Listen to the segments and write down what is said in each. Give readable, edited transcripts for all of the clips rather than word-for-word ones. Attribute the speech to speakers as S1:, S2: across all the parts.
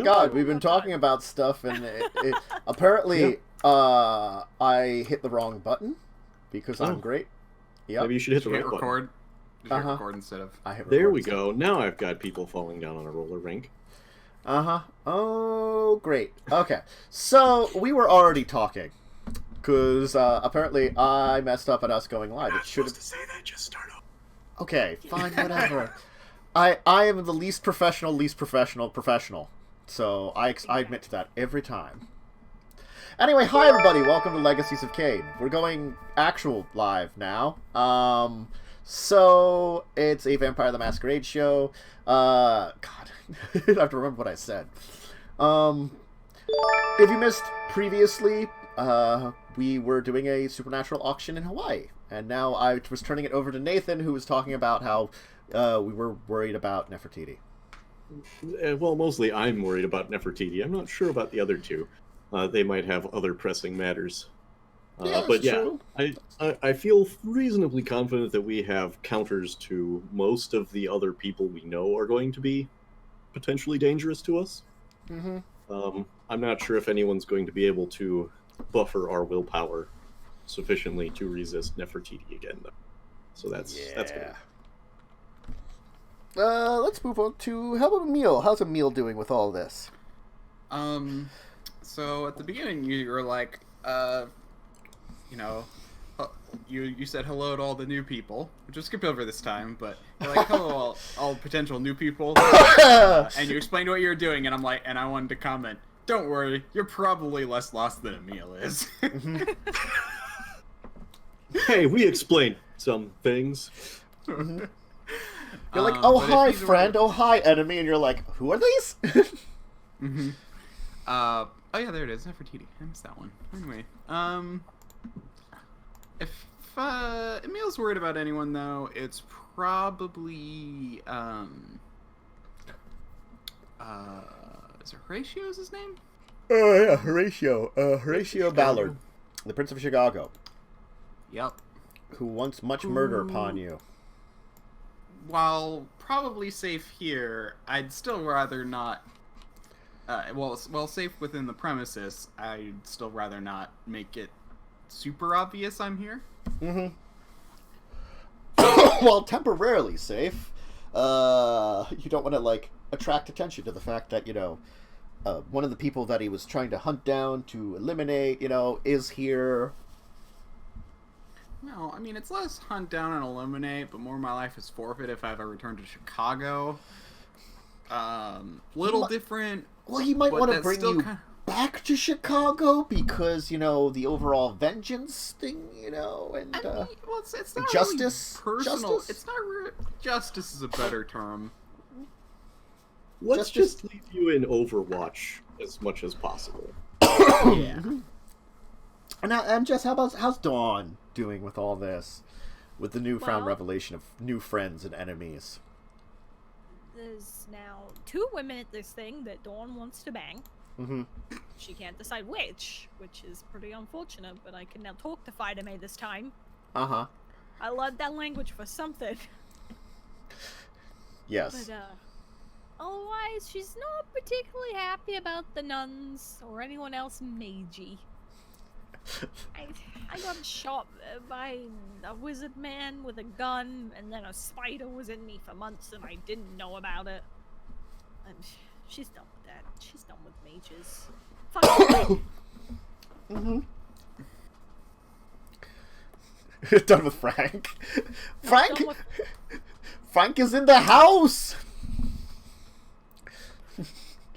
S1: god, we've been talking about stuff, and apparently, I hit the wrong button because I'm great. Yep.
S2: Maybe you should hit the right
S3: record.
S2: button.
S3: Just hit record instead of.
S2: There we go. Now I've got people falling down on a roller rink.
S1: Oh, great. Okay, so we were already talking because apparently I messed up at us going live. It should have.
S2: To say that. Just start over.
S1: Okay, fine, whatever. I am the least professional. So I admit to that every time. Anyway, hi everybody, welcome to Legacies of Caine. We're going actual live now. So it's a Vampire the Masquerade show. God, I have to remember what I said. If you missed previously, we were doing a supernatural auction in Hawaii. And now I was turning it over to Nathan, who was talking about how we were worried about Nefertiti.
S2: Well, mostly I'm worried about Nefertiti. I'm not sure about the other two. They might have other pressing matters. But yeah, I feel reasonably confident that we have counters to most of the other people we know are going to be potentially dangerous to us.
S1: Mm-hmm.
S2: I'm not sure if anyone's going to be able to buffer our willpower sufficiently to resist Nefertiti again, though. So that's good.
S1: Let's move on to how about Emil? How's Emil doing with all this?
S3: So at the beginning you were like, you know, you said hello to all the new people, which I skipped over this time, but you're like, hello all potential new people, and you explained what you were doing, and I'm like, and I wanted to comment, don't worry, you're probably less lost than Emil is.
S2: Hey, we explained some things.
S1: You're like, oh hi friend, oh hi enemy, and you're like, who are these?
S3: Mm-hmm. Oh yeah, there it is, Nefertiti. I missed that one. Anyway, if Emil's worried about anyone though, it's probably is it Horatio is his name?
S1: Oh yeah, Horatio Ballard, the Prince of Chicago.
S3: Yep.
S1: Who wants much murder upon you.
S3: While probably safe here, I'd still rather not. Well, safe within the premises, I'd still rather not make it super obvious I'm here.
S1: Mm-hmm. Well, temporarily safe. You don't want to, like, attract attention to the fact that, you know, one of the people that he was trying to hunt down to eliminate, you know, is here.
S3: No, I mean, it's less hunt down and eliminate, but more my life is forfeit if I ever return to Chicago. Different.
S1: Well, he might want to bring you back to Chicago because, you know, the overall vengeance thing, you know, and,
S3: I mean, well, it's not
S1: justice.
S3: Really personal.
S1: Justice?
S3: It's not justice is a better term.
S2: Let's just leave you in Overwatch as much as possible.
S3: Yeah.
S1: And Jess, how's Dawn doing with all this? With the newfound revelation of new friends and enemies?
S4: There's now 2 women at this thing that Dawn wants to bang.
S1: Mm-hmm.
S4: She can't decide which is pretty unfortunate, but I can now talk to Fidame this time.
S1: Uh-huh.
S4: I learned that language for something.
S1: Yes.
S4: But, otherwise, she's not particularly happy about the nuns or anyone else magey. I got shot by a wizard man with a gun, and then a spider was in me for months, and I didn't know about it. And she's done with that. She's done with mages. Fuck.
S1: Mm-hmm. Done with Frank. Frank is in the house.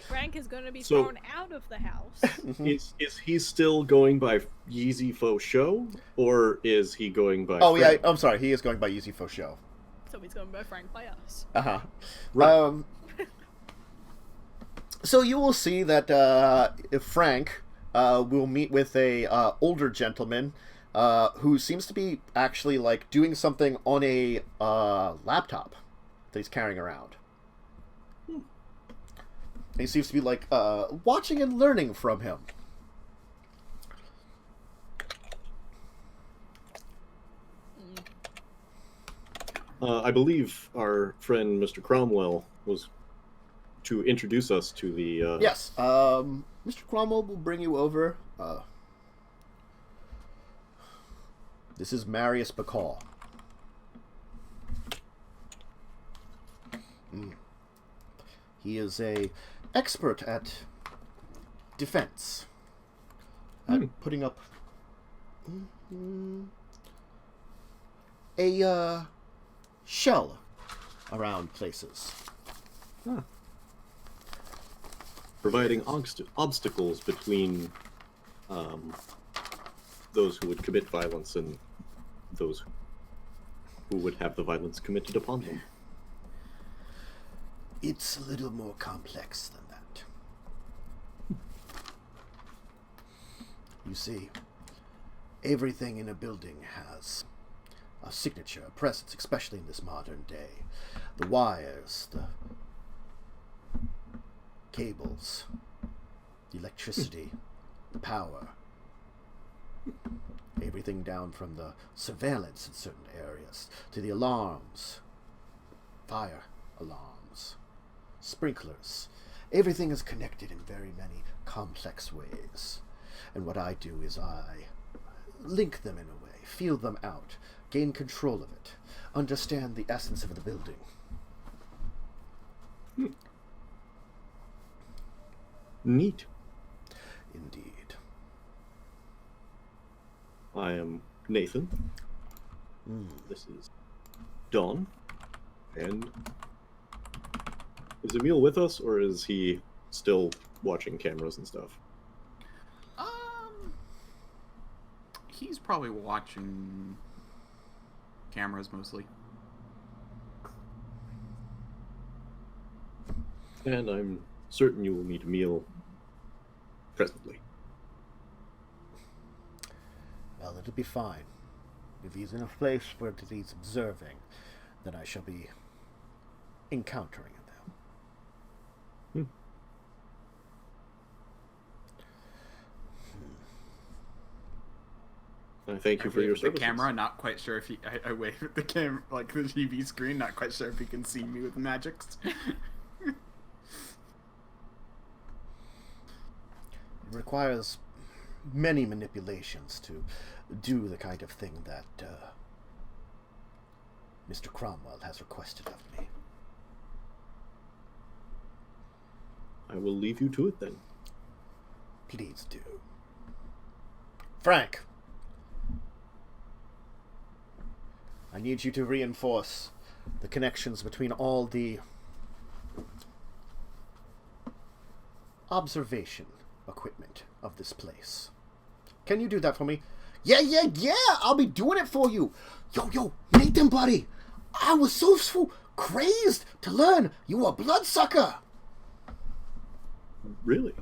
S4: Frank is going to be thrown out of the house.
S2: Is he still going by Yeezy Faux Show, or is he going by...
S1: Oh,
S2: Frank?
S1: yeah, I'm sorry, he is going by Yeezy Faux Show.
S4: So he's going by Frank by us.
S1: Uh-huh.
S2: Right.
S1: So you will see that Frank will meet with a older gentleman who seems to be actually, like, doing something on a laptop that he's carrying around. He seems to be, like, watching and learning from him.
S2: I believe our friend Mr. Cromwell was to introduce us to the...
S1: Yes, Mr. Cromwell will bring you over. This is Marius Bacall. He is a expert at defense, at putting up a shell around places.
S2: Huh. Providing obstacles between those who would commit violence and those who would have the violence committed upon them.
S1: It's a little more complex than that. You see, everything in a building has a signature, a presence, especially in this modern day. The wires, the cables, the electricity, the power. Everything down from the surveillance in certain areas to the alarms, fire alarms, sprinklers. Everything is connected in very many complex ways. And what I do is I link them in a way, feel them out, gain control of it, understand the essence of the building.
S2: Neat.
S1: Indeed.
S2: I am Nathan. This is Dawn. And is Emil with us, or is he still watching cameras and stuff?
S3: He's probably watching cameras mostly.
S2: And I'm certain you will meet Emil presently.
S1: Well, it'll be fine. If he's in a place where he's observing, then I shall be encountering them.
S2: I thank you for your services.
S3: The camera, not quite sure if he... I wave at the camera, like the TV screen, not quite sure if he can see me with magics.
S1: It requires many manipulations to do the kind of thing that Mr. Cromwell has requested of me.
S2: I will leave you to it then.
S1: Please do. Frank! I need you to reinforce the connections between all the observation equipment of this place. Can you do that for me? Yeah! I'll be doing it for you. Yo, Nathan, buddy. I was so crazed to learn you were a bloodsucker.
S2: Really?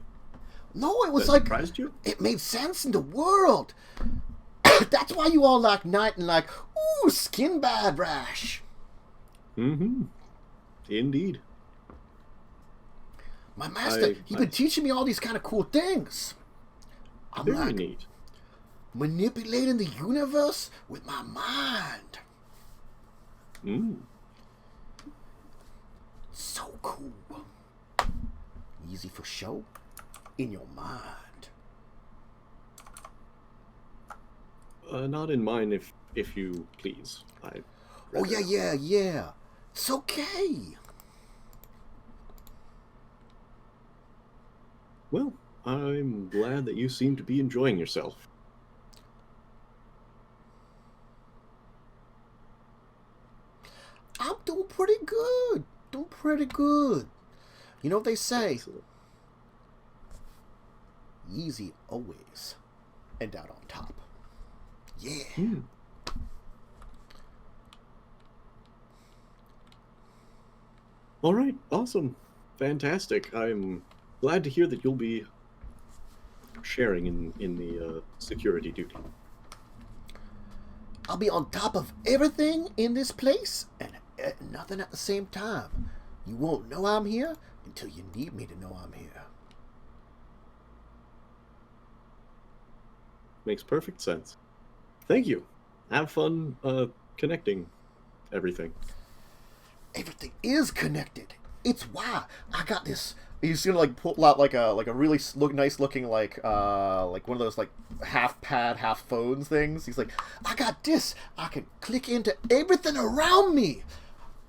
S1: No, it was
S2: That
S1: like...
S2: surprised you?
S1: It made sense in the world. That's why you all like night and like, ooh, skin bad rash.
S2: Indeed.
S1: My master, he's been teaching me all these kind of cool things. I'm
S2: Very
S1: like
S2: neat.
S1: manipulating the universe with my mind. So cool. Easy for show. In your mind.
S2: Not in mine, if you please.
S1: Oh, yeah. It's okay.
S2: Well, I'm glad that you seem to be enjoying yourself.
S1: I'm doing pretty good. You know what they say?
S2: Excellent.
S1: Easy always. And out on top. Yeah.
S2: All right, awesome. Fantastic. I'm glad to hear that you'll be sharing in the security duty.
S1: I'll be on top of everything in this place and nothing at the same time. You won't know I'm here until you need me to know I'm here.
S2: Makes perfect sense. Thank you. Have fun connecting everything.
S1: Everything is connected. It's why I got this. He's gonna like pull out like a really nice looking like one of those like half pad half phones things. He's like, I got this. I can click into everything around me.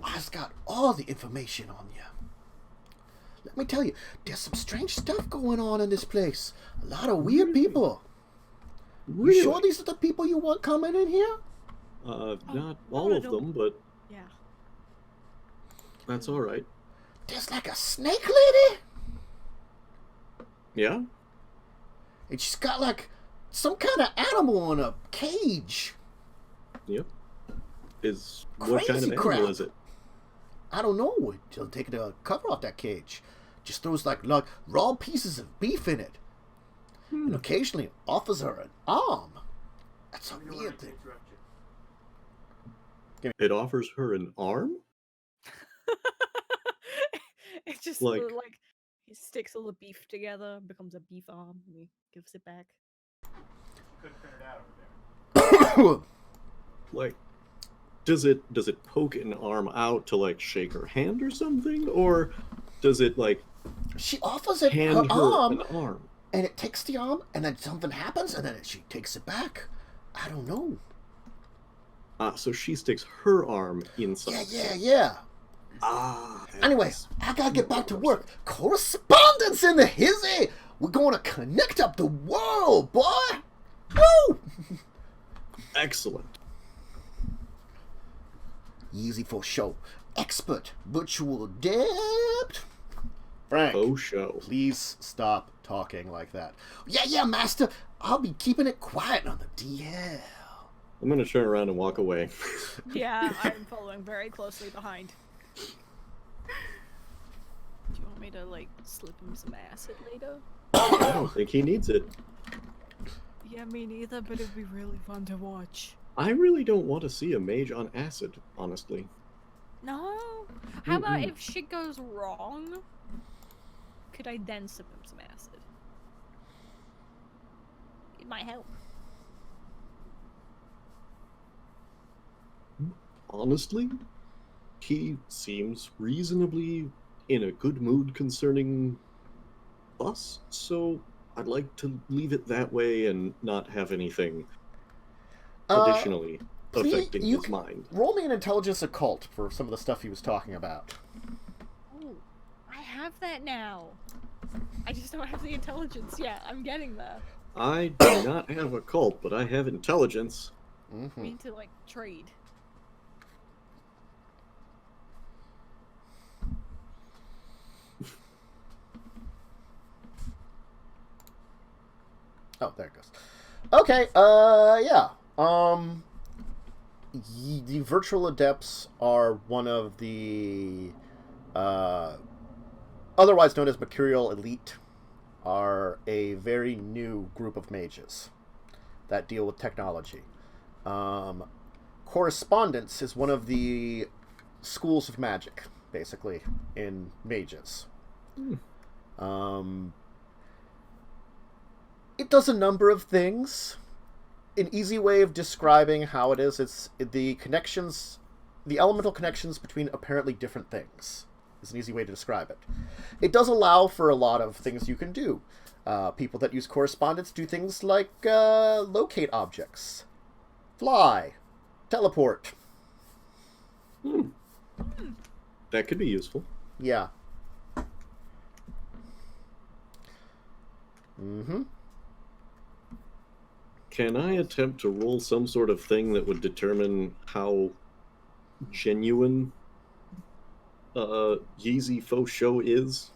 S1: I've got all the information on you. Let me tell you, there's some strange stuff going on in this place. A lot of weird people.
S2: Really?
S1: You sure these are the people you want coming in here?
S2: Not all of them, but
S4: Yeah.
S2: that's all right.
S1: There's like a snake lady,
S2: Yeah?
S1: and she's got like some kind of animal in a cage.
S2: Yep. What kind of
S1: Crazy
S2: animal
S1: crap.
S2: is it?
S1: I don't know. She'll take the cover off that cage. Just throws like raw pieces of beef in it, and occasionally offers her an arm. That's a weird thing.
S2: It offers her an arm?
S4: It's just
S2: Like-
S4: like he sticks all the beef together, becomes a beef arm, and he gives it back.
S3: Couldn't figure it out over there.
S2: Like, does it poke an arm out to like shake her hand or something, or does it like
S1: She offers it
S2: hand
S1: her
S2: her
S1: arm,
S2: an arm?
S1: and it takes the arm, and then something happens, and then she takes it back. I don't know.
S2: So she sticks her arm inside.
S1: Yeah. Anyway, I gotta get back to work. Correspondence in the hizzy. We're gonna connect up the world, boy. Woo!
S2: Excellent.
S1: Easy for show. Expert virtual adept. Frank,
S2: Faux show.
S1: please stop talking like that. Yeah, master. I'll be keeping it quiet on the DL.
S2: I'm gonna turn around and walk away.
S4: Yeah, I'm following very closely behind. Do you want me to like slip him some acid later?
S2: I don't think he needs it.
S4: Yeah, me neither, but it'd be really fun to watch.
S2: I really don't want to see a mage on acid, honestly.
S4: No? How about if shit goes wrong? Could I then slip him some acid? It might help.
S2: Honestly, he seems reasonably in a good mood concerning us, so I'd like to leave it that way and not have anything additionally
S1: please,
S2: affecting
S1: you
S2: his mind.
S1: Roll me an intelligence occult for some of the stuff he was talking about.
S4: Oh, I have that now. I just don't have the intelligence yet. I'm getting there.
S2: I do not have a cult, but I have intelligence.
S4: We need to like trade.
S1: Oh, there it goes. Okay, yeah. The virtual adepts are one of the otherwise known as Mercurial Elite, are a very new group of mages that deal with technology. Correspondence is one of the schools of magic, basically, in mages. It does a number of things. An easy way of describing how it is, it's the connections, the elemental connections between apparently different things is an easy way to describe it. It does allow for a lot of things you can do. People that use correspondence do things like locate objects, fly, teleport.
S2: That could be useful.
S1: Yeah.
S2: Can I attempt to roll some sort of thing that would determine how genuine Yeezy Faux Show is?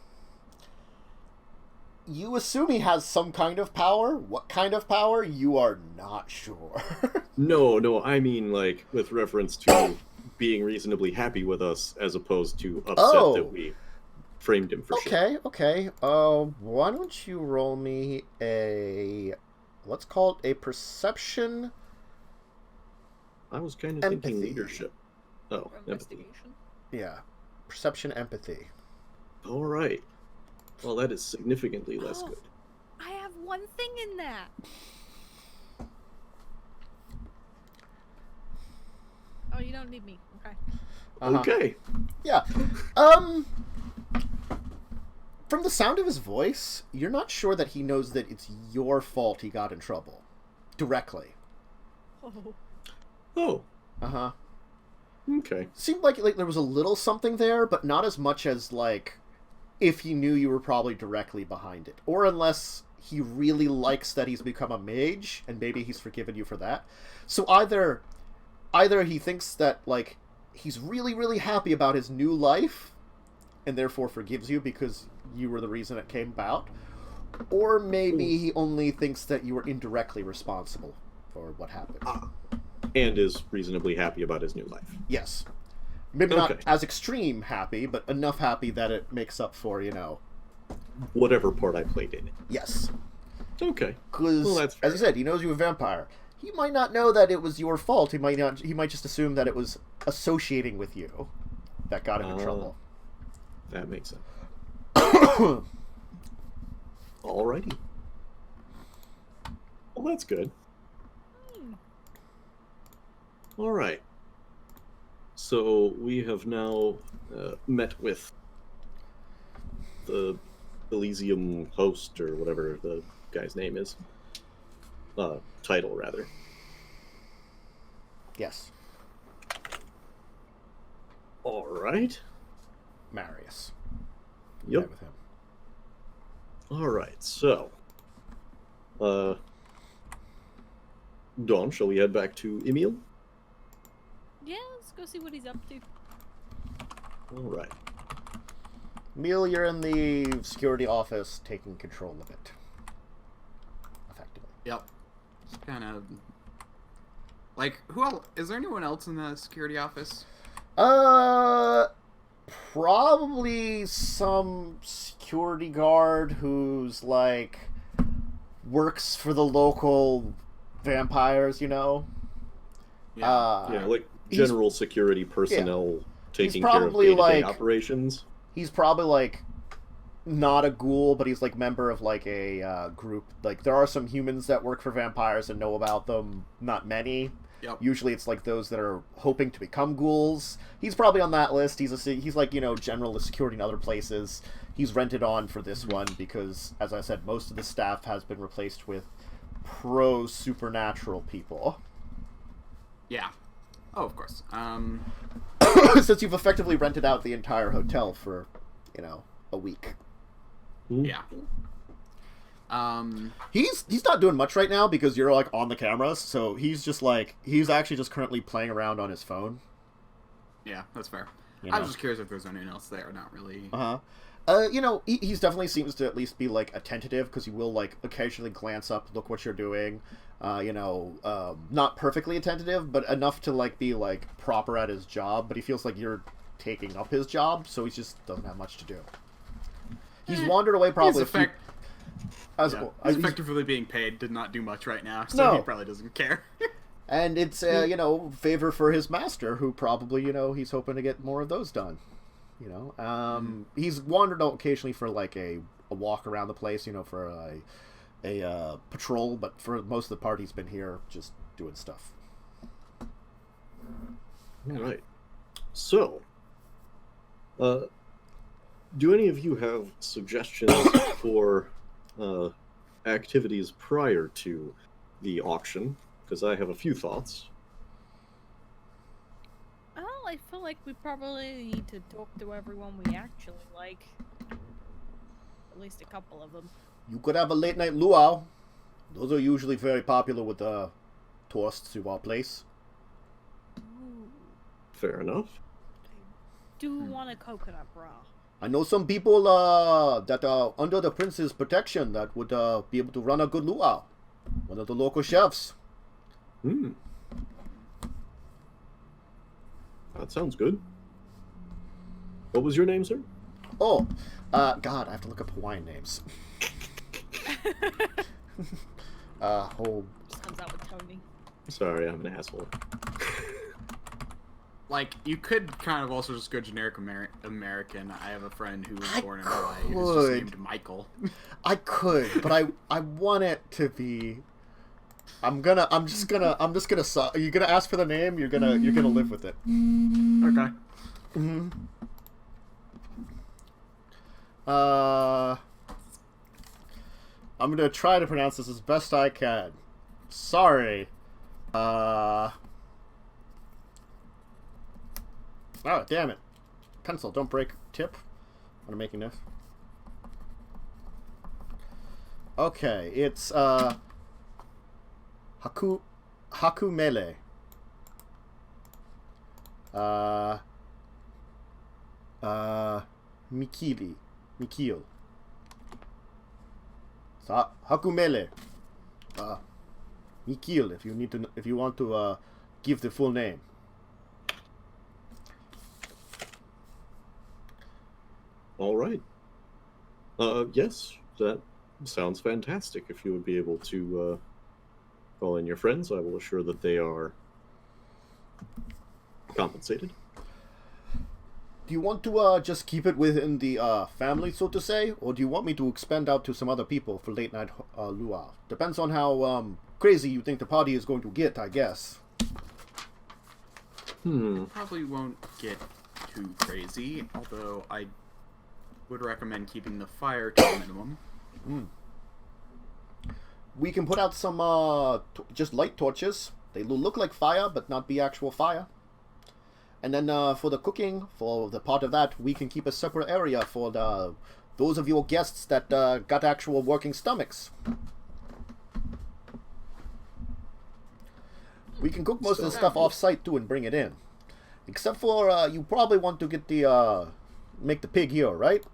S1: You assume he has some kind of power. What kind of power? You are not sure.
S2: No, I mean, like, with reference to being reasonably happy with us as opposed to upset
S1: Oh.
S2: that we framed him for shit.
S1: Okay. Why don't you roll me a... Let's call it a perception...
S2: I was kind of thinking
S1: Empathy.
S2: leadership. Oh,
S4: Or
S2: empathy.
S4: investigation.
S1: Yeah. Perception empathy.
S2: All right. Well, that is significantly less
S4: Oh.
S2: good.
S4: I have one thing in that. Oh, you don't need me. Okay.
S1: Uh-huh.
S2: Okay.
S1: Yeah. From the sound of his voice, you're not sure that he knows that it's your fault he got in trouble. Directly.
S4: Oh.
S2: Oh.
S1: Uh-huh.
S2: Okay.
S1: Seemed like there was a little something there, but not as much as, like, if he knew you were probably directly behind it. Or unless he really likes that he's become a mage, and maybe he's forgiven you for that. So either he thinks that, like, he's really, really happy about his new life, and therefore forgives you because you were the reason it came about, or maybe he only thinks that you were indirectly responsible for what happened.
S2: And is reasonably happy about his new life.
S1: Yes. Maybe not as extreme happy, but enough happy that it makes up for,
S2: whatever part I played in it.
S1: Yes.
S2: Okay.
S1: Because, as you said, he knows you're a vampire. He might not know that it was your fault. He might just assume that it was associating with you that got him in trouble.
S2: That makes sense. Alrighty. Well, that's good. Alright. So, we have now met with the Elysium host, or whatever the guy's name is. Title, rather.
S1: Yes.
S2: Alright.
S1: Marius.
S2: Yep.
S1: Met with him.
S2: Alright, so... Dawn, shall we head back to Emil?
S4: Yeah, let's go see what he's up to.
S2: Alright.
S1: Emil, you're in the security office taking control of it. Effectively.
S3: Yep. Just kind of... Like, who else? Is there anyone else in the security office?
S1: Probably some security guard who's, like, works for the local vampires,
S3: Yeah.
S2: Yeah, like general security personnel taking care of
S1: probably,
S2: day-to-day
S1: like,
S2: operations.
S1: He's probably, like, not a ghoul, but he's, like, member of, like, a group. Like, there are some humans that work for vampires and know about them. Not many.
S3: Yep.
S1: Usually it's, like, those that are hoping to become ghouls. He's probably on that list. He's like, general security in other places. He's rented on for this one because, as I said, most of the staff has been replaced with pro-supernatural people.
S3: Yeah. Oh, of course.
S1: Since you've effectively rented out the entire hotel for, a week.
S3: Yeah.
S1: He's not doing much right now because you're, like, on the cameras, so he's just, like, he's actually just currently playing around on his phone.
S3: Yeah, that's fair. I was just curious if there's anyone else there. Not really.
S1: He's definitely seems to at least be, like, attentive, because he will, like, occasionally glance up, look what you're doing, not perfectly attentive, but enough to, like, be, like, proper at his job, but he feels like you're taking up his job, so he just doesn't have much to do. He's wandered away probably
S3: He's effectively being paid to not do much right now, so
S1: No.
S3: he probably doesn't care.
S1: And it's, favor for his master, who probably, he's hoping to get more of those done. He's wandered out occasionally for, like, a walk around the place, for a patrol, but for most of the part he's been here just doing stuff.
S2: Alright. So, do any of you have suggestions for activities prior to the auction? Because I have a few thoughts.
S4: Well, I feel like we probably need to talk to everyone we actually like. At least a couple of them.
S1: You could have a late night luau. Those are usually very popular with tourists to our place.
S4: Ooh,
S2: Fair enough.
S4: do want a coconut bra.
S1: I know some people that are under the prince's protection that would be able to run a good luau. One of the local chefs.
S2: That sounds good. What was your name, sir?
S1: Oh, God, I have to look up Hawaiian names.
S4: Just comes out with Tony.
S2: Sorry, I'm an asshole.
S3: Like, you could kind of also just go generic American. I have a friend who was born in Hawaii who's just named Michael.
S1: I could, but I want it to be. You're gonna ask for the name. You're gonna live with it.
S3: Okay.
S1: I'm gonna try to pronounce this as best I can. Sorry. Oh, damn it. Pencil, don't break tip when I'm making this. Okay, it's, Hakumele. Mikil. So, Hakumele. Mikil, if you want to, give the full name.
S2: All right. Yes, that sounds fantastic. If you would be able to call in your friends, I will assure that they are compensated.
S1: Do you want to just keep it within the family, so to say, or do you want me to expand out to some other people for late night luau? Depends on how crazy you think the party is going to get, I guess.
S3: It probably won't get too crazy, although I would recommend keeping the fire to a minimum.
S1: We can put out some just light torches. They will look like fire, but not be actual fire. And then for the cooking, for the part of that, we can keep a separate area for those of your guests that got actual working stomachs. We can cook most of the stuff off-site too and bring it in. Except for you probably want to get the make the pig here, right?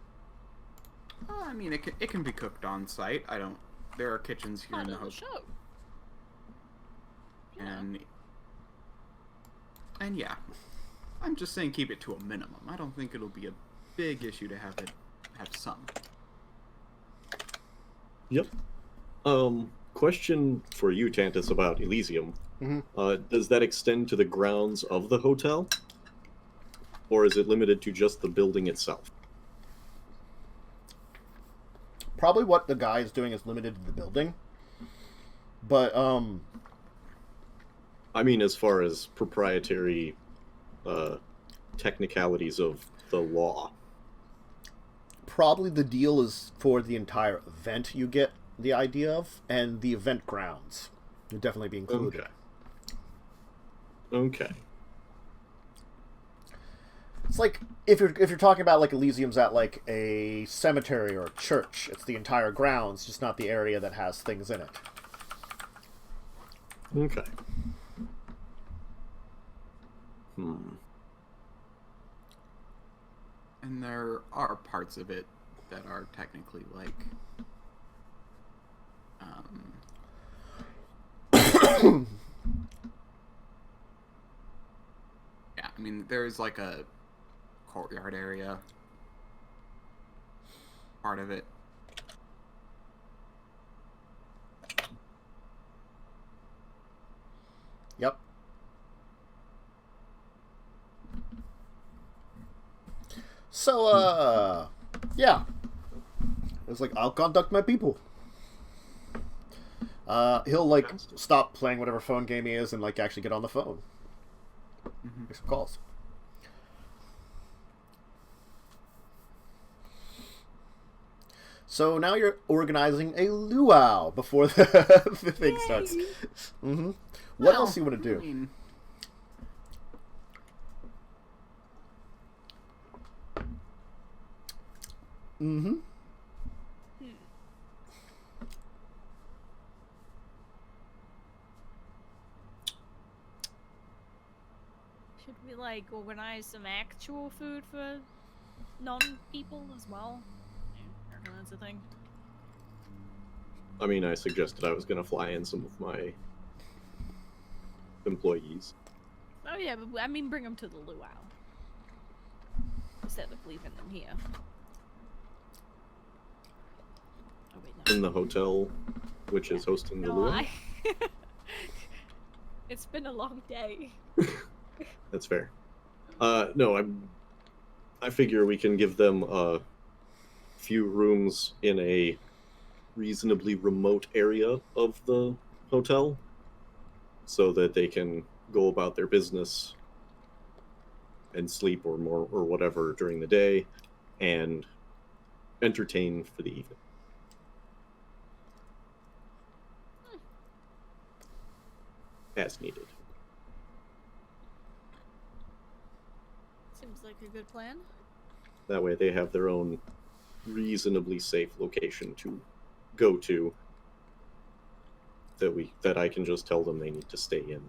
S3: I mean, it can be cooked on site. There are kitchens here in the hotel. And yeah, I'm just saying keep it to a minimum. I don't think it'll be a big issue to have some.
S2: Yep. Question for you, Tantus, about Elysium. Does that extend to the grounds of the hotel? Or is it limited to just the building itself?
S1: Probably what the guy is doing is limited to the building. But,
S2: I mean, as far as proprietary technicalities of the law.
S1: Probably the deal is for the entire event you get the idea of, and the event grounds would definitely be included.
S2: Okay.
S1: It's like if you're talking about like Elysium's at like a cemetery or a church, it's the entire grounds, just not the area that has things in it.
S2: Okay.
S3: And there are parts of it that are technically like yeah, I mean there's like a courtyard area part of it.
S1: Yep. So, yeah. It's like, I'll contact my people. He'll, like, stop playing whatever phone game he is and, like, actually get on the phone. Make some calls. So now you're organizing a luau before the thing starts. What else do you want to do?
S3: I mean,
S4: Should we like organize some actual food for non-people as well? Yeah, that's a thing.
S2: I mean, I suggested I was going to fly in some of my employees.
S4: Oh yeah, but I mean bring them to the luau. Instead of leaving them here. Oh wait, no.
S2: In the hotel, which is hosting the luau?
S4: It's been a long day.
S2: That's fair. No, I figure we can give them a few rooms in a reasonably remote area of the hotel so that they can go about their business and sleep or whatever during the day, and entertain for the evening. As needed.
S4: Seems like a good plan.
S2: That way they have their own reasonably safe location to go to that I can just tell them they need to stay in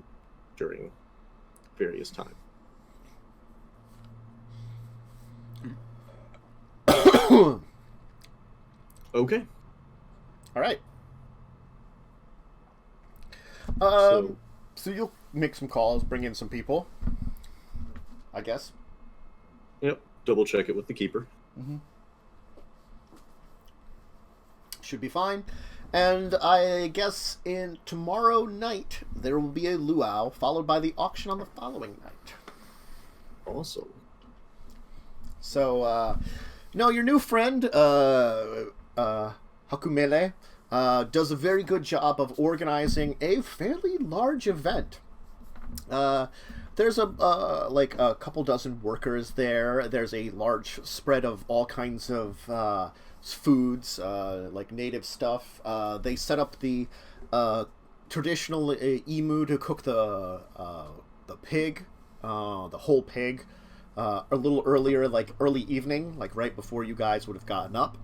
S2: during various time. Okay.
S1: All right. So you'll make some calls, bring in some people, I guess.
S2: Yep. Double check it with the keeper.
S1: Mm-hmm. Should be fine. And I guess in tomorrow night there will be a luau, followed by the auction on the following night.
S2: Awesome.
S1: So, your new friend, Hakumele, does a very good job of organizing a fairly large event. There's a couple dozen workers there. There's a large spread of all kinds of foods, like native stuff. They set up the traditional emu to cook the pig, the whole pig, a little earlier, like early evening, like right before you guys would have gotten up.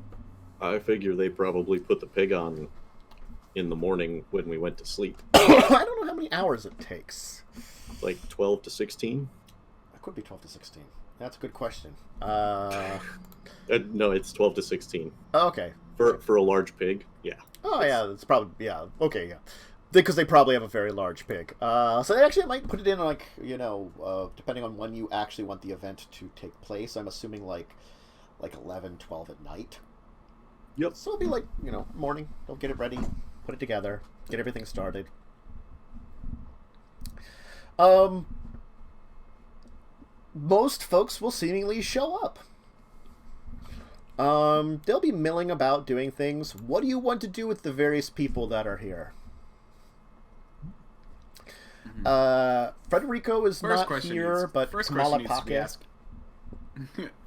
S2: I figure they probably put the pig on in the morning when we went to sleep.
S1: I don't know how many hours it takes.
S2: Like 12 to 16?
S1: It could be 12 to 16. That's a good question.
S2: No, it's 12 to 16.
S1: Okay.
S2: For a large pig, yeah.
S1: Oh, yeah, it's probably, yeah, okay, yeah. Because they probably have a very large pig. So they actually might put it in, like, depending on when you actually want the event to take place. I'm assuming, like 11, 12 at night.
S2: Yep.
S1: So it'll be, like, morning. They'll get it ready, put it together, get everything started. Most folks will seemingly show up. They'll be milling about doing things. What do you want to do with the various people that are here? Federico is not here, but Kamala Pocket.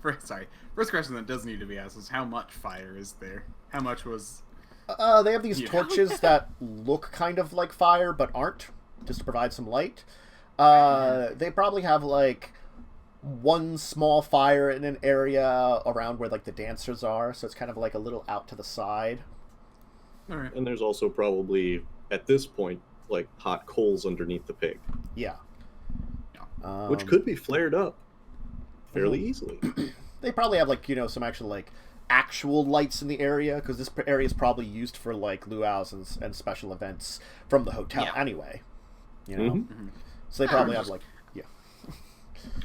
S3: First question that does need to be asked is how much fire is there? How much was...
S1: They have these torches that look kind of like fire, but aren't, just to provide some light. They probably have, like, one small fire in an area around where, like, the dancers are, so it's kind of like a little out to the side.
S3: All right.
S2: And there's also probably, at this point, like, hot coals underneath the pig.
S1: Yeah.
S2: Which could be flared up fairly easily.
S1: They probably have, like, some actual, like, actual lights in the area, because this area is probably used for, like, luau's and special events from the hotel anyway. So they probably have, like,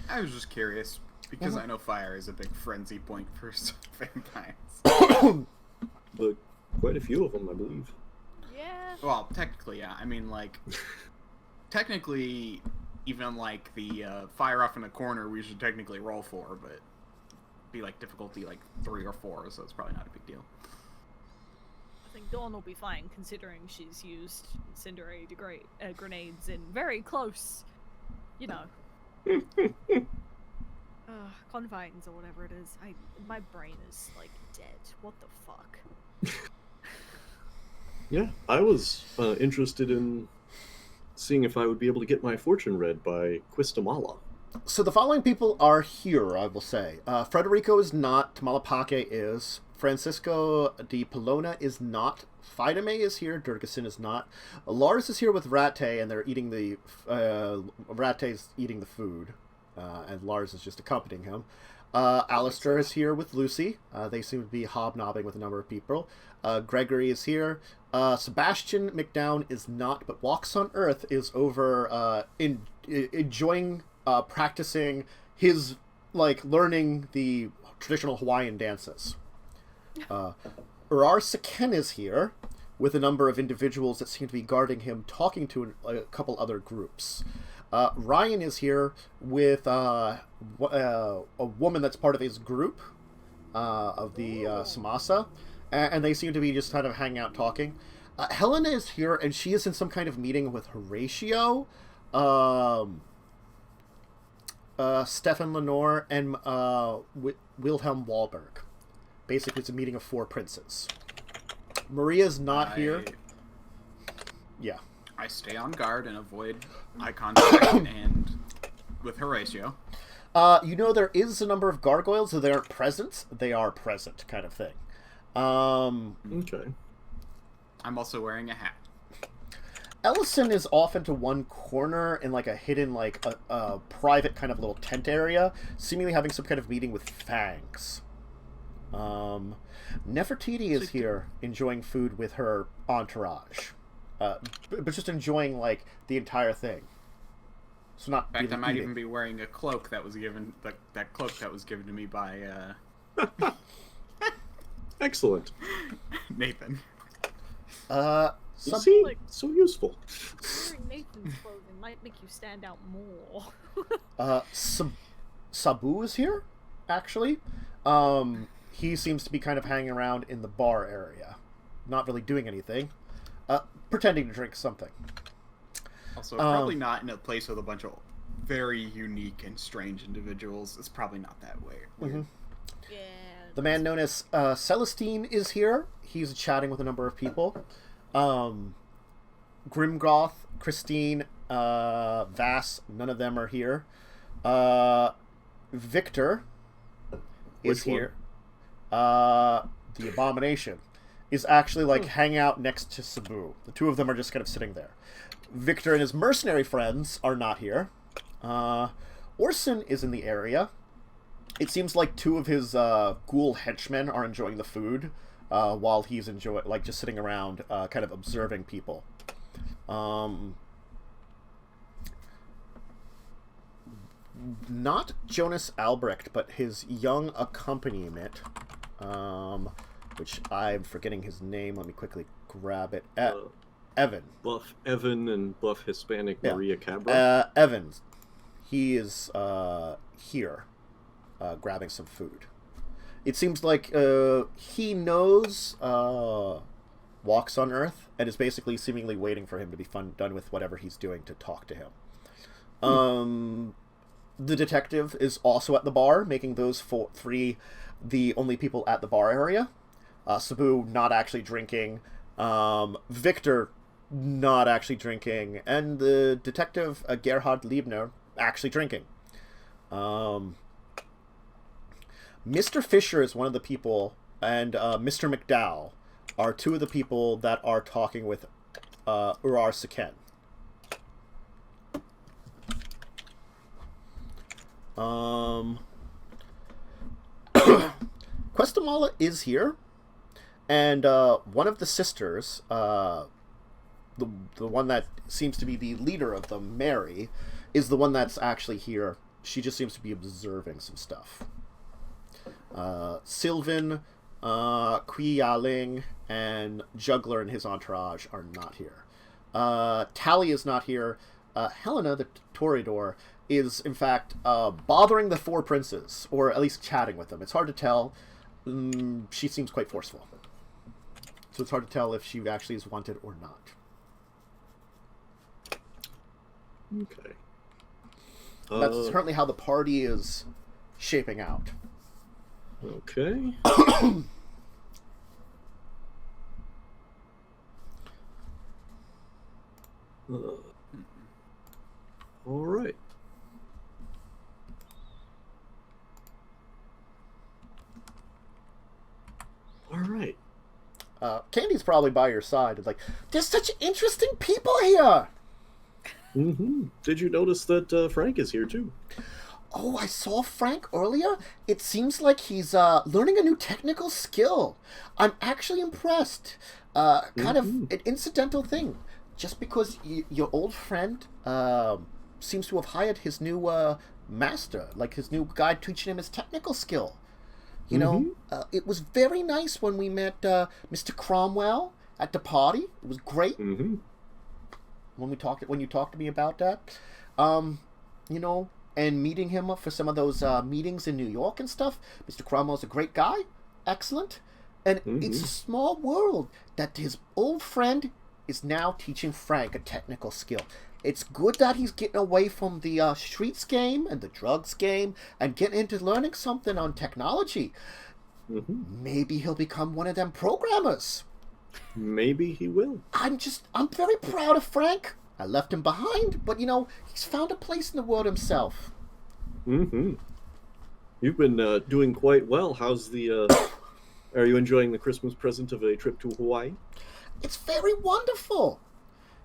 S3: I was just curious, because I know fire is a big frenzy point for vampires.
S2: But quite a few of them, I believe.
S4: Yeah.
S3: Well, technically, yeah. I mean, like, technically, even, like, the fire off in a corner, we should technically roll for, but be, like, difficulty, like, 3 or 4, so it's probably not a big deal.
S4: I think Dawn will be fine, considering she's used incendiary grenades in very close, confines or whatever it is. My brain is, like, dead. What the fuck?
S2: Yeah, I was interested in seeing if I would be able to get my fortune read by Quistamala.
S1: So the following people are here, I will say. Federico is not. Tamalapake is. Francisco de Polona is not. Fidame is here. Durgason is not. Lars is here with Rate, and they're eating the... Rate's eating the food, and Lars is just accompanying him. Alistair is here with Lucy. They seem to be hobnobbing with a number of people. Gregory is here. Sebastian McDowell is not, but Walks on Earth is over enjoying practicing his, like, learning the traditional Hawaiian dances. Urar Saken is here with a number of individuals that seem to be guarding him, talking to a couple other groups. Ryan is here with a woman that's part of his group of the Samasa, and they seem to be just kind of hanging out talking. Helena is here, and she is in some kind of meeting with Horatio, Stefan Lenore, and Wilhelm Wahlberg. Basically, it's a meeting of 4 princes. Maria's not here. Yeah.
S3: I stay on guard and avoid eye contact and with Horatio.
S1: You know, there is a number of gargoyles, though they aren't present. They are present, kind of thing.
S2: Okay.
S3: I'm also wearing a hat.
S1: Ellison is off into one corner in like a hidden, like a private kind of little tent area, seemingly having some kind of meeting with Fangs. Nefertiti is here enjoying food with her entourage, but just enjoying like the entire thing. So not.
S3: In fact,
S1: really
S3: I might
S1: eating.
S3: even be wearing a cloak that was given that cloak that was given to me by
S2: Excellent.
S3: Nathan.
S2: You see, so useful.
S4: Wearing Nathan's clothing might make you stand out more.
S1: Sabu is here, actually. He seems to be kind of hanging around in the bar area, not really doing anything, pretending to drink something.
S3: Also, probably not in a place with a bunch of very unique and strange individuals. It's probably not that weird.
S1: Mm-hmm.
S4: Yeah.
S1: The man known as Celestine is here. He's chatting with a number of people. Grimgoth, Christine, Vass, none of them are here. Victor is here. The Abomination is actually like hanging out next to Sabu. The two of them are just kind of sitting there. Victor and his mercenary friends are not here. Orson is in the area. It seems like 2 of his ghoul henchmen are enjoying the food while he's just sitting around kind of observing people. Not Jonas Albrecht, but his young accompaniment, which I'm forgetting his name. Let me quickly grab it. Evan.
S2: Buff Evan and buff Hispanic Maria
S1: Cabra. Evans. He is here, grabbing some food. It seems like he knows Walks on Earth and is basically seemingly waiting for him to be done with whatever he's doing to talk to him. The detective is also at the bar, making those 3 the only people at the bar area. Sabu not actually drinking. Victor not actually drinking. And the detective, Gerhard Liebner, actually drinking. Mr. Fisher is one of the people, and Mr. McDowell are 2 of the people that are talking with Urar Saken. Questamala is here, and one of the sisters, the one that seems to be the leader of them, Mary, is the one that's actually here. She just seems to be observing some stuff. Sylvan, Quialing, and Juggler and his entourage are not here. Tally is not here. Helena, the Toreador, is in fact bothering the 4 princes, or at least chatting with them. It's hard to tell. She seems quite forceful. So it's hard to tell if she actually is wanted or not.
S2: Okay.
S1: That's currently how the party is shaping out.
S2: Okay. All right. All right.
S1: Candy's probably by your side. It's like, there's such interesting people here.
S2: Mm-hmm. Did you notice that Frank is here too?
S1: Oh, I saw Frank earlier. It seems like he's learning a new technical skill. I'm actually impressed. Kind of an incidental thing. Just because your old friend seems to have hired his new master, like his new guy teaching him his technical skill. You know, it was very nice when we met Mr. Cromwell at the party. It was great.
S2: Mm-hmm.
S1: When you talked to me about that, you know, and meeting him for some of those meetings in New York and stuff. Mr. Cromwell's a great guy, excellent, and it's a small world that his old friend is now teaching Frank a technical skill. It's good that he's getting away from the streets game and the drugs game and getting into learning something on technology.
S2: Mm-hmm.
S1: Maybe he'll become one of them programmers.
S2: Maybe he will.
S1: I'm very proud of Frank. I left him behind, but he's found a place in the world himself.
S2: Mm-hmm. You've been doing quite well. How's the... Are you enjoying the Christmas present of a trip to Hawaii?
S1: It's very wonderful.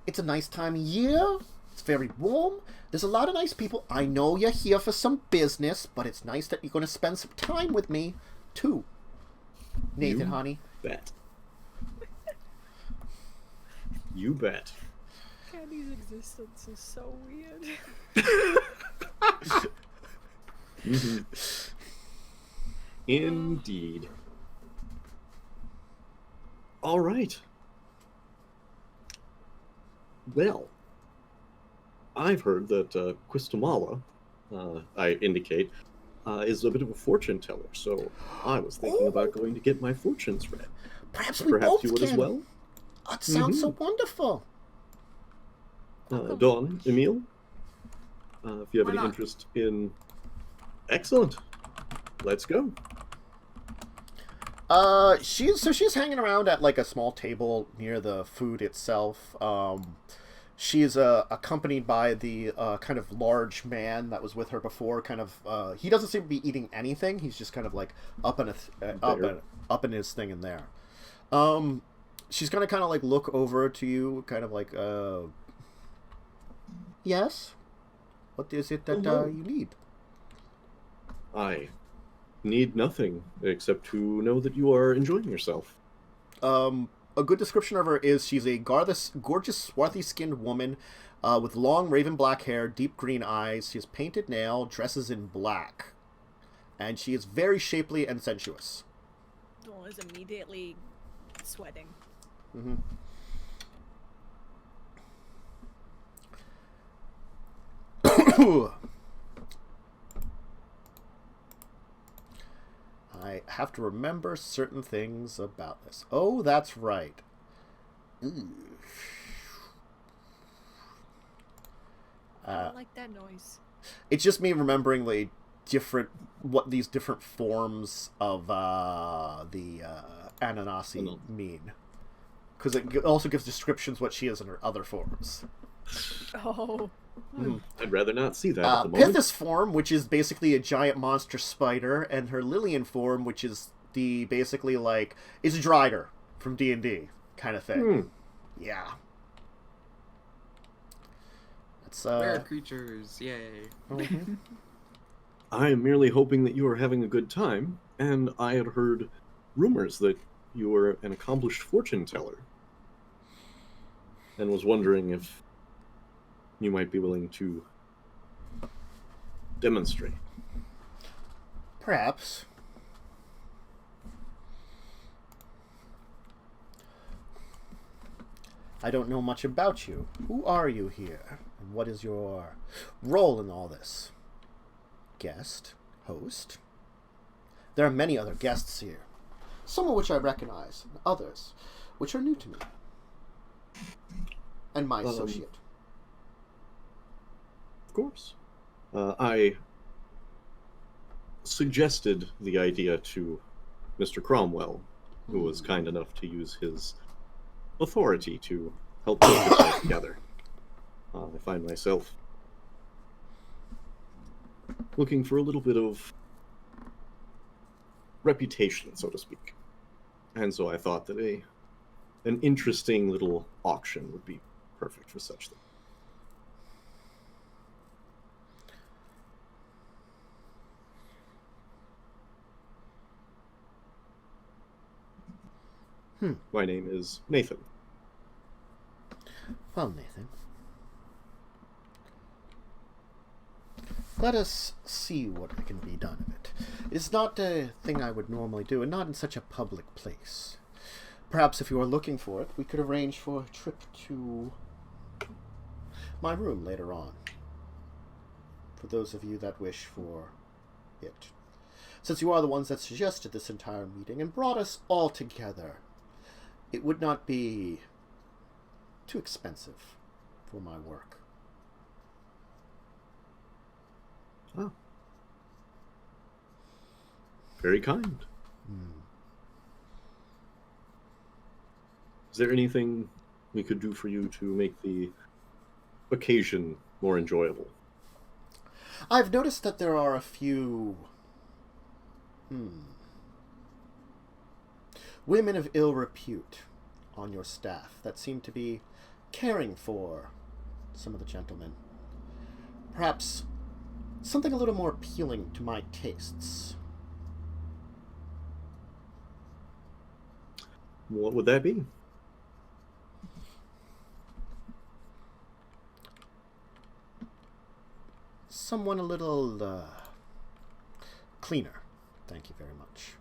S1: It's a nice time of year. It's very warm. There's a lot of nice people. I know you're here for some business, but it's nice that you're going to spend some time with me, too. Nathan, honey.
S2: Bet. You bet.
S4: Candy's existence is so weird.
S2: Mm-hmm. Indeed. All right. Well, I've heard that Quistamala, I indicate, is a bit of a fortune teller, so I was thinking about going to get my fortunes read.
S1: Perhaps we both
S2: you would
S1: can.
S2: as well?
S1: That sounds so wonderful.
S2: Dawn, Emil, if you have any interest in... Excellent. Let's go.
S1: She's hanging around at like a small table near the food itself. She is accompanied by the kind of large man that was with her before. Kind of, he doesn't seem to be eating anything. He's just kind of like up in his thing in there. She's gonna kind of like look over to you, kind of like, yes. What is it that you need?
S2: I need nothing except to know that you are enjoying yourself.
S1: A good description of her is she's a gorgeous, swarthy-skinned woman with long raven black hair, deep green eyes. She has painted nail, dresses in black, and she is very shapely and sensuous.
S4: Dawn is immediately sweating.
S1: Mm-hmm. I have to remember certain things about this. Oh, that's right. Ooh.
S4: I don't like that noise.
S1: It's just me remembering what these different forms of the Ananasi mean. Because it also gives descriptions what she is in her other forms.
S4: Oh.
S2: I'd rather not see that at the moment.
S1: Pithis form, which is basically a giant monster spider, and her Lillian form, which is basically like is a Drider from D&D kind of thing. Yeah. That's
S3: rare creatures, yay.
S1: Mm-hmm.
S2: I am merely hoping that you are having a good time, and I had heard rumors that you were an accomplished fortune teller, and was wondering if you might be willing to demonstrate.
S1: Perhaps. I don't know much about you. Who are you here? And what is your role in all this? Guest? Host? There are many other guests here. Some of which I recognize, and others which are new to me. And my associate.
S2: Of course. I suggested the idea to Mr. Cromwell, who was kind enough to use his authority to help put this all together. I find myself looking for a little bit of reputation, so to speak. And so I thought that an interesting little auction would be perfect for such things. My name is Nathan.
S1: Well, Nathan. Let us see what can be done of it. It's not a thing I would normally do, and not in such a public place. Perhaps if you are looking for it, we could arrange for a trip to my room later on. For those of you that wish for it. Since you are the ones that suggested this entire meeting and brought us all together, it would not be too expensive for my work.
S2: Oh. Very kind.
S1: Hmm.
S2: Is there anything we could do for you to make the occasion more enjoyable?
S1: I've noticed that there are a few women of ill repute on your staff that seem to be caring for some of the gentlemen. Perhaps something a little more appealing to my tastes.
S2: What would that be?
S1: Someone a little cleaner. Thank you very much.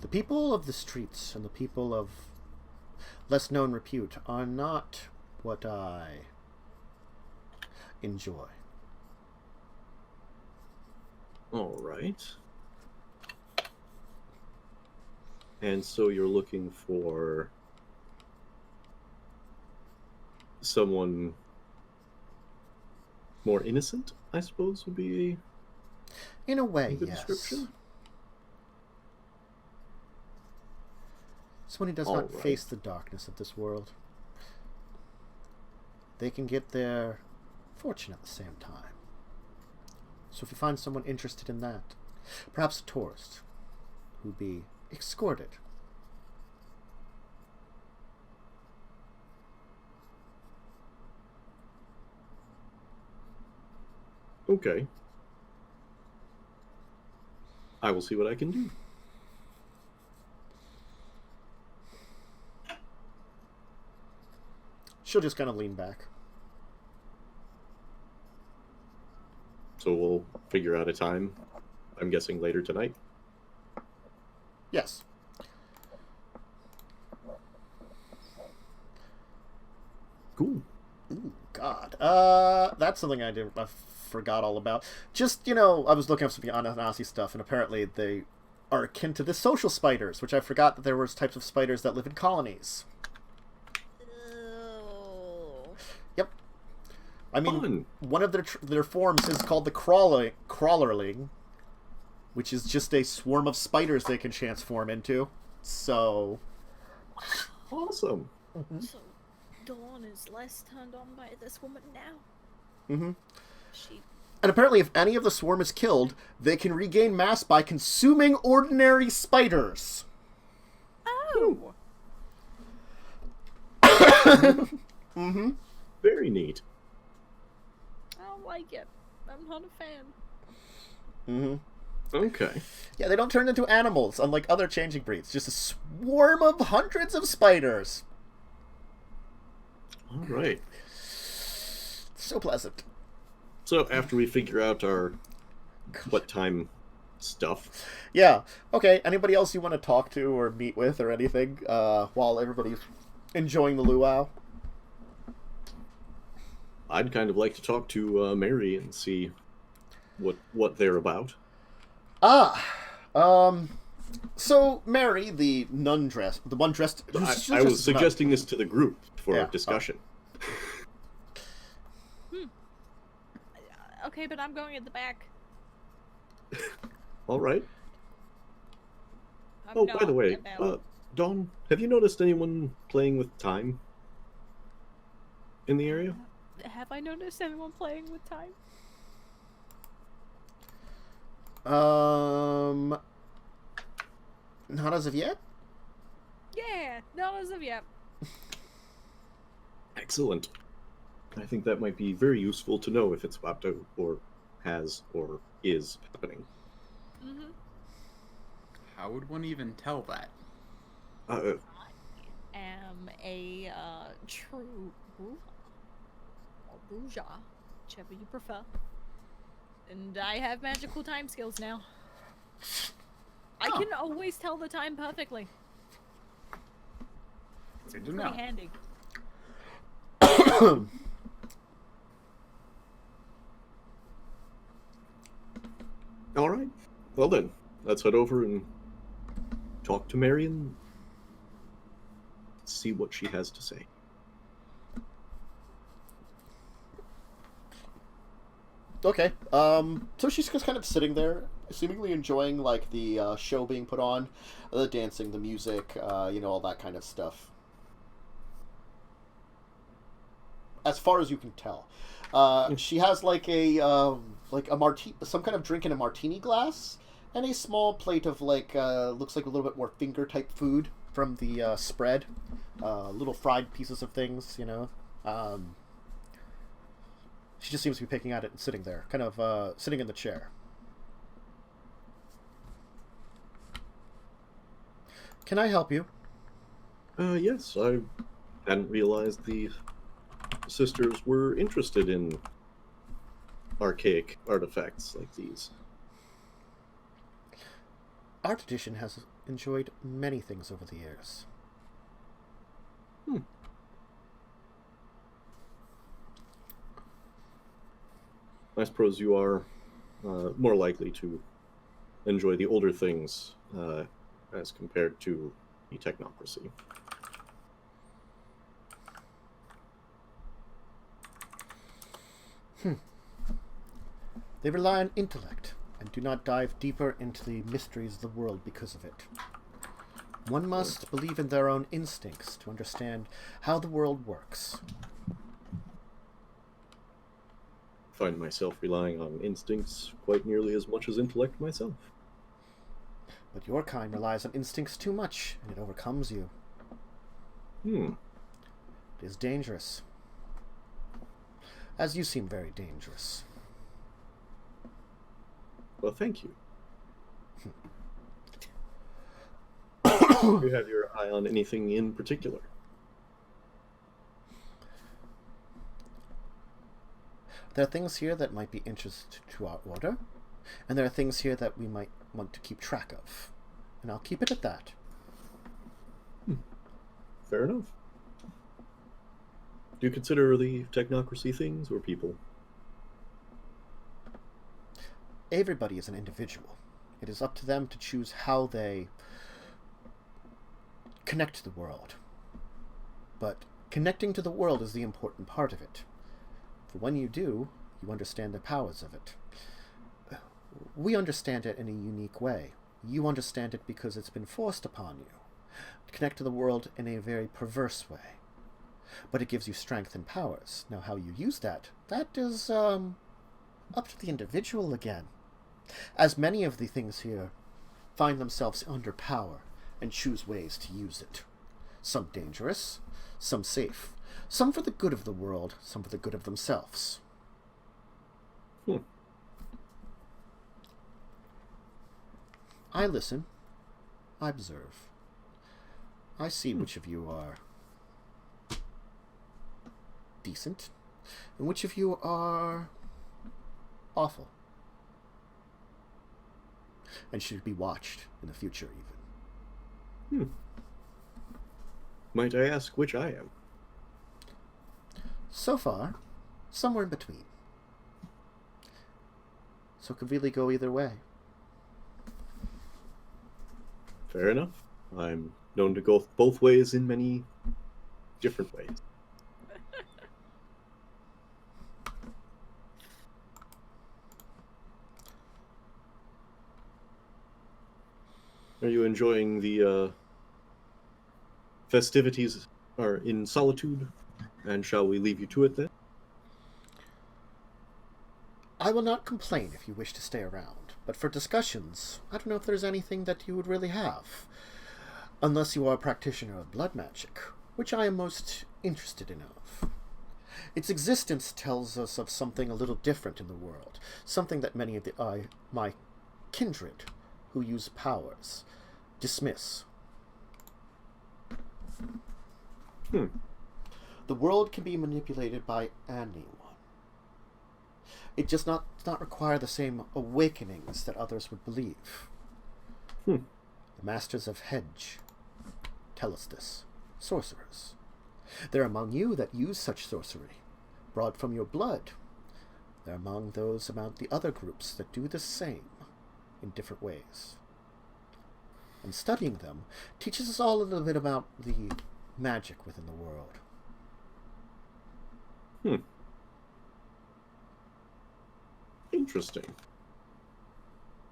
S1: The people of the streets and the people of less known repute are not what I enjoy.
S2: All right. And so you're looking for someone more innocent, I suppose, would be
S1: In a way,
S2: a good
S1: yes.
S2: description?
S1: Someone who does
S2: All
S1: not
S2: right.
S1: face the darkness of this world. They can get their fortune at the same time. So if you find someone interested in that, perhaps a tourist who'd be escorted.
S2: Okay. I will see what I can do.
S1: She'll just kind of lean back.
S2: So we'll figure out a time, I'm guessing later tonight.
S1: Yes.
S2: Cool.
S1: Ooh, God. That's something I forgot all about. Just, I was looking up some Ananasi stuff, and apparently they are akin to the social spiders, which I forgot that there was types of spiders that live in colonies.
S4: Oh.
S1: Yep. I mean,
S2: Fun.
S1: one of their forms is called the crawlerling, which is just a swarm of spiders they can transform into. So...
S2: Awesome.
S4: So Dawn is less turned on by this woman now.
S1: Mm-hmm.
S4: She.
S1: And apparently, if any of the swarm is killed, they can regain mass by consuming ordinary spiders.
S4: Oh.
S1: Mm-hmm.
S2: Very neat.
S4: I don't like it. I'm not a fan.
S1: Mm-hmm.
S2: Okay.
S1: Yeah, they don't turn into animals, unlike other changing breeds. Just a swarm of hundreds of spiders.
S2: All right.
S1: So pleasant.
S2: So after we figure out our what time stuff,
S1: Yeah. Okay, anybody else you want to talk to or meet with or anything while everybody's enjoying the luau?
S2: I'd kind of like to talk to Mary and see what they're about.
S1: So Mary, the nun dressed, the one dressed...
S2: I was suggesting this to the group for
S1: Yeah.
S2: discussion.
S4: Okay, but I'm going at the back.
S2: All right.
S4: I'm
S2: Oh, by the
S4: not
S2: way,
S4: about-
S2: Dawn, have you noticed anyone playing with time in the area?
S4: Have I noticed anyone playing with time?
S1: Not as of yet?
S4: Yeah, not as of yet.
S2: Excellent. I think that might be very useful to know if it's about to, or has, or is happening.
S4: Mm-hmm.
S3: How would one even tell that?
S4: Am a true Bruja, or Bruja, whichever you prefer. And I have magical time skills now. I
S3: Oh.
S4: can always tell the time perfectly. It's
S3: Good to
S4: pretty
S3: know.
S4: handy.
S2: All right. Well then, let's head over and talk to Mary and see what she has to say.
S1: Okay. So she's just kind of sitting there, seemingly enjoying like the show being put on, the dancing, the music, all that kind of stuff. As far as you can tell, she has like a martini, some kind of drink in a martini glass, and a small plate of like looks like a little bit more finger type food from the spread, little fried pieces of things, She just seems to be picking at it and sitting there, kind of sitting in the chair. Can I help you?
S2: Yes, I hadn't realized the sisters were interested in archaic artifacts like these.
S1: Our tradition has enjoyed many things over the years.
S2: I suppose you are more likely to enjoy the older things as compared to the technocracy.
S1: They rely on intellect and do not dive deeper into the mysteries of the world because of it. One must believe in their own instincts to understand how the world works.
S2: I find myself relying on instincts quite nearly as much as intellect myself.
S1: But your kind relies on instincts too much, and it overcomes you. It is dangerous. As you seem very dangerous.
S2: Well, thank you. Do you have your eye on anything in particular?
S1: There are things here that might be interesting to our order, and there are things here that we might want to keep track of. And I'll keep it at that.
S2: Fair enough. Do you consider the technocracy things or people?
S1: Everybody is an individual. It is up to them to choose how they connect to the world. But connecting to the world is the important part of it. For when you do, you understand the powers of it. We understand it in a unique way. You understand it because it's been forced upon you. To connect to the world in a very perverse way. But it gives you strength and powers. Now how you use that is up to the individual again. As many of the things here find themselves under power and choose ways to use it. Some dangerous, some safe. Some for the good of the world, some for the good of themselves. I listen. I observe. I see which of you are decent, and which of you are awful. And should be watched in the future, even.
S2: Might I ask which I am?
S1: So far, somewhere in between. So it could really go either way.
S2: Fair enough. I'm known to go both ways in many different ways. Are you enjoying the festivities are in solitude? And shall we leave you to it then?
S1: I will not complain if you wish to stay around, but for discussions, I don't know if there's anything that you would really have. Unless you are a practitioner of blood magic, which I am most interested in of. Its existence tells us of something a little different in the world, something that many of my kindred who use powers dismiss. The world can be manipulated by anyone. It does not require the same awakenings that others would believe. The masters of hedge tell us this. Sorcerers. They're among you that use such sorcery, brought from your blood. They're among those among the other groups that do the same, in different ways. And studying them teaches us all a little bit about the magic within the world.
S2: Interesting.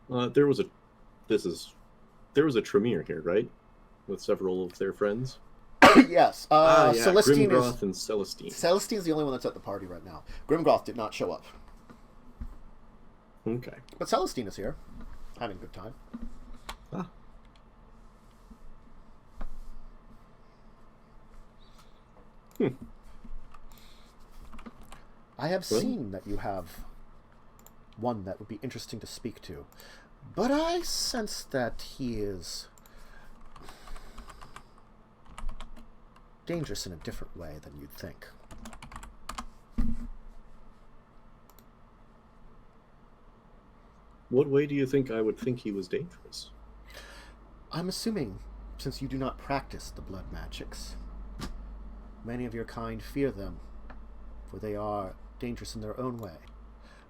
S2: There was a Tremere here, right? With several of their friends.
S1: Yes.
S2: Yeah,
S1: Celestine
S2: Grimgroth and Celestine.
S1: Celestine's the only one that's at the party right now. Grimgroth did not show up.
S2: Okay.
S1: But Celestine is here, having a good time.
S2: Ah.
S1: I have seen that you have one that would be interesting to speak to, but I sense that he is dangerous in a different way than you'd think.
S2: What way do you think I would think he was dangerous?
S1: I'm assuming, since you do not practice the blood magics, many of your kind fear them, for they are dangerous in their own way.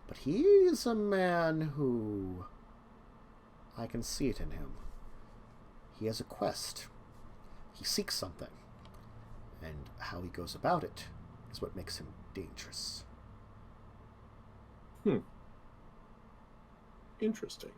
S1: But he is a man who... I can see it in him. He has a quest. He seeks something. And how he goes about it is what makes him dangerous.
S2: Interesting.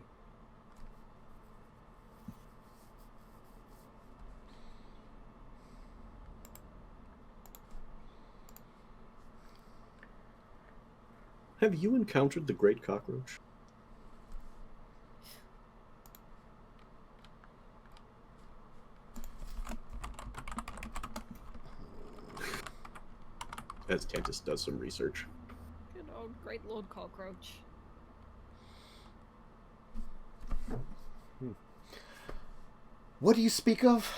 S2: Have you encountered the Great Cockroach? As Tantus does some research.
S4: Good old Great Lord Cockroach.
S1: What do you speak of?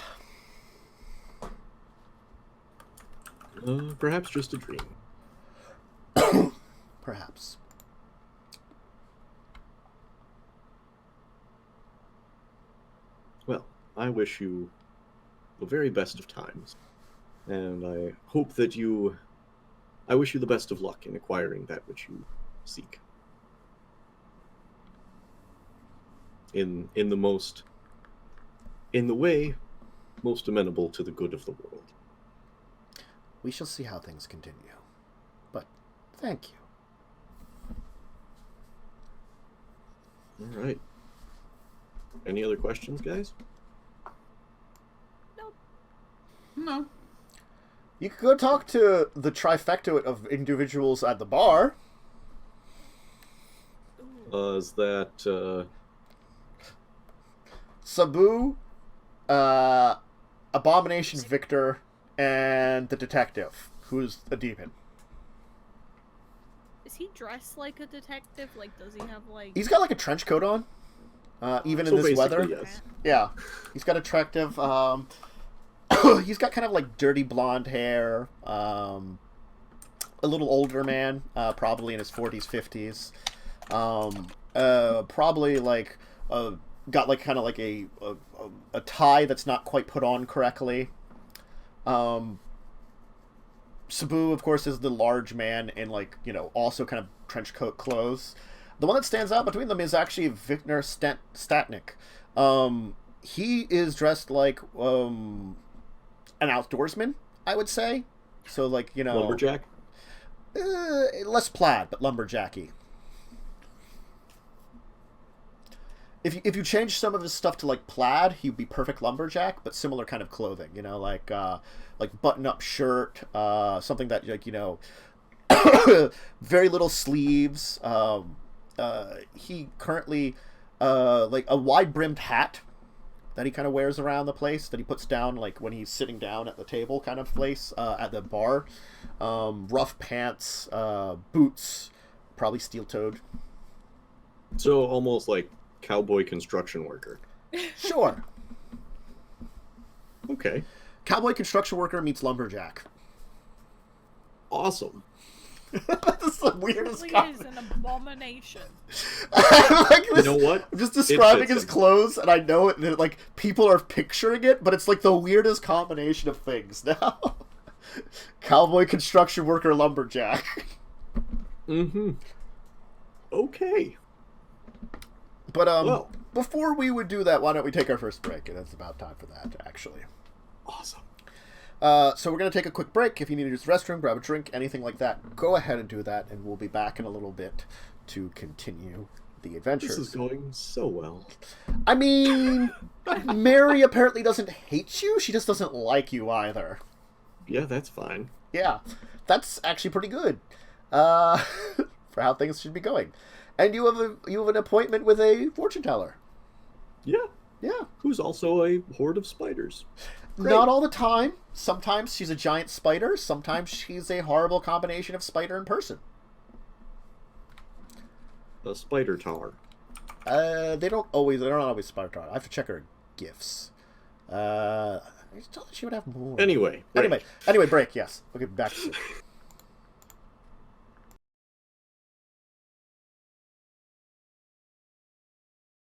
S2: Perhaps just a dream.
S1: Perhaps.
S2: Well, I wish you the very best of times. And I hope that I wish you the best of luck in acquiring that which you seek. In the way most amenable to the good of the world.
S1: We shall see how things continue. But thank you.
S2: All right. Any other questions, guys?
S4: Nope.
S3: No.
S1: You could go talk to the trifecta of individuals at the bar.
S2: Is that
S1: Sabu, Abomination Victor, and the detective, who's a demon.
S4: Is he dressed like a detective? Like, does he have, like...
S1: He's got, like, a trench coat on, even in
S2: So
S1: this weather.
S2: basically, yes.
S1: Yeah. He's got attractive, he's got kind of, like, dirty blonde hair, a little older man, probably in his 40s, 50s. Probably, like, got, like, kind of like a tie that's not quite put on correctly. Sabu, of course, is the large man in, like, you know, also kind of trench coat clothes. The one that stands out between them is actually Victor Statnik. He is dressed like an outdoorsman, I would say. So, like, you know...
S2: Lumberjack?
S1: Less plaid, but lumberjacky. If you change some of his stuff to, like, plaid, he'd be perfect lumberjack, but similar kind of clothing, you know, like button-up shirt, something that, like, you know, very little sleeves. He currently, like, a wide-brimmed hat that he kind of wears around the place, that he puts down, like, when he's sitting down at the table kind of place, at the bar. Rough pants, boots, probably steel-toed.
S2: So almost like cowboy construction worker.
S1: Sure.
S2: Okay.
S1: Cowboy construction worker meets lumberjack.
S2: Awesome.
S1: That's the weirdest
S4: Really
S1: comment.
S4: is an abomination.
S1: Like this,
S2: You know what?
S1: I'm just describing his
S2: him.
S1: clothes, and I know it. That, like, people are picturing it, but it's like the weirdest combination of things now. Cowboy construction worker lumberjack.
S2: Mm-hmm. Okay.
S1: But
S2: Well.
S1: before we would do that, why don't we take our first break? And it's about time for that, actually.
S2: Awesome.
S1: So we're going to take a quick break. If you need to use the restroom, grab a drink, anything like that, go ahead and do that, and we'll be back in a little bit to continue the adventures.
S2: This is going so well.
S1: I mean, Mary apparently doesn't hate you. She just doesn't like you either.
S2: Yeah, that's fine.
S1: Yeah, that's actually pretty good for how things should be going. And you have an appointment with a fortune teller.
S2: Yeah.
S1: Yeah.
S2: Who's also a horde of spiders. Great.
S1: Not all the time. Sometimes she's a giant spider. Sometimes she's a horrible combination of spider and person.
S2: A spider tower.
S1: They're not always spider tower. I have to check her gifts. I thought she would have more.
S2: Anyway,
S1: break, yes. Okay, back to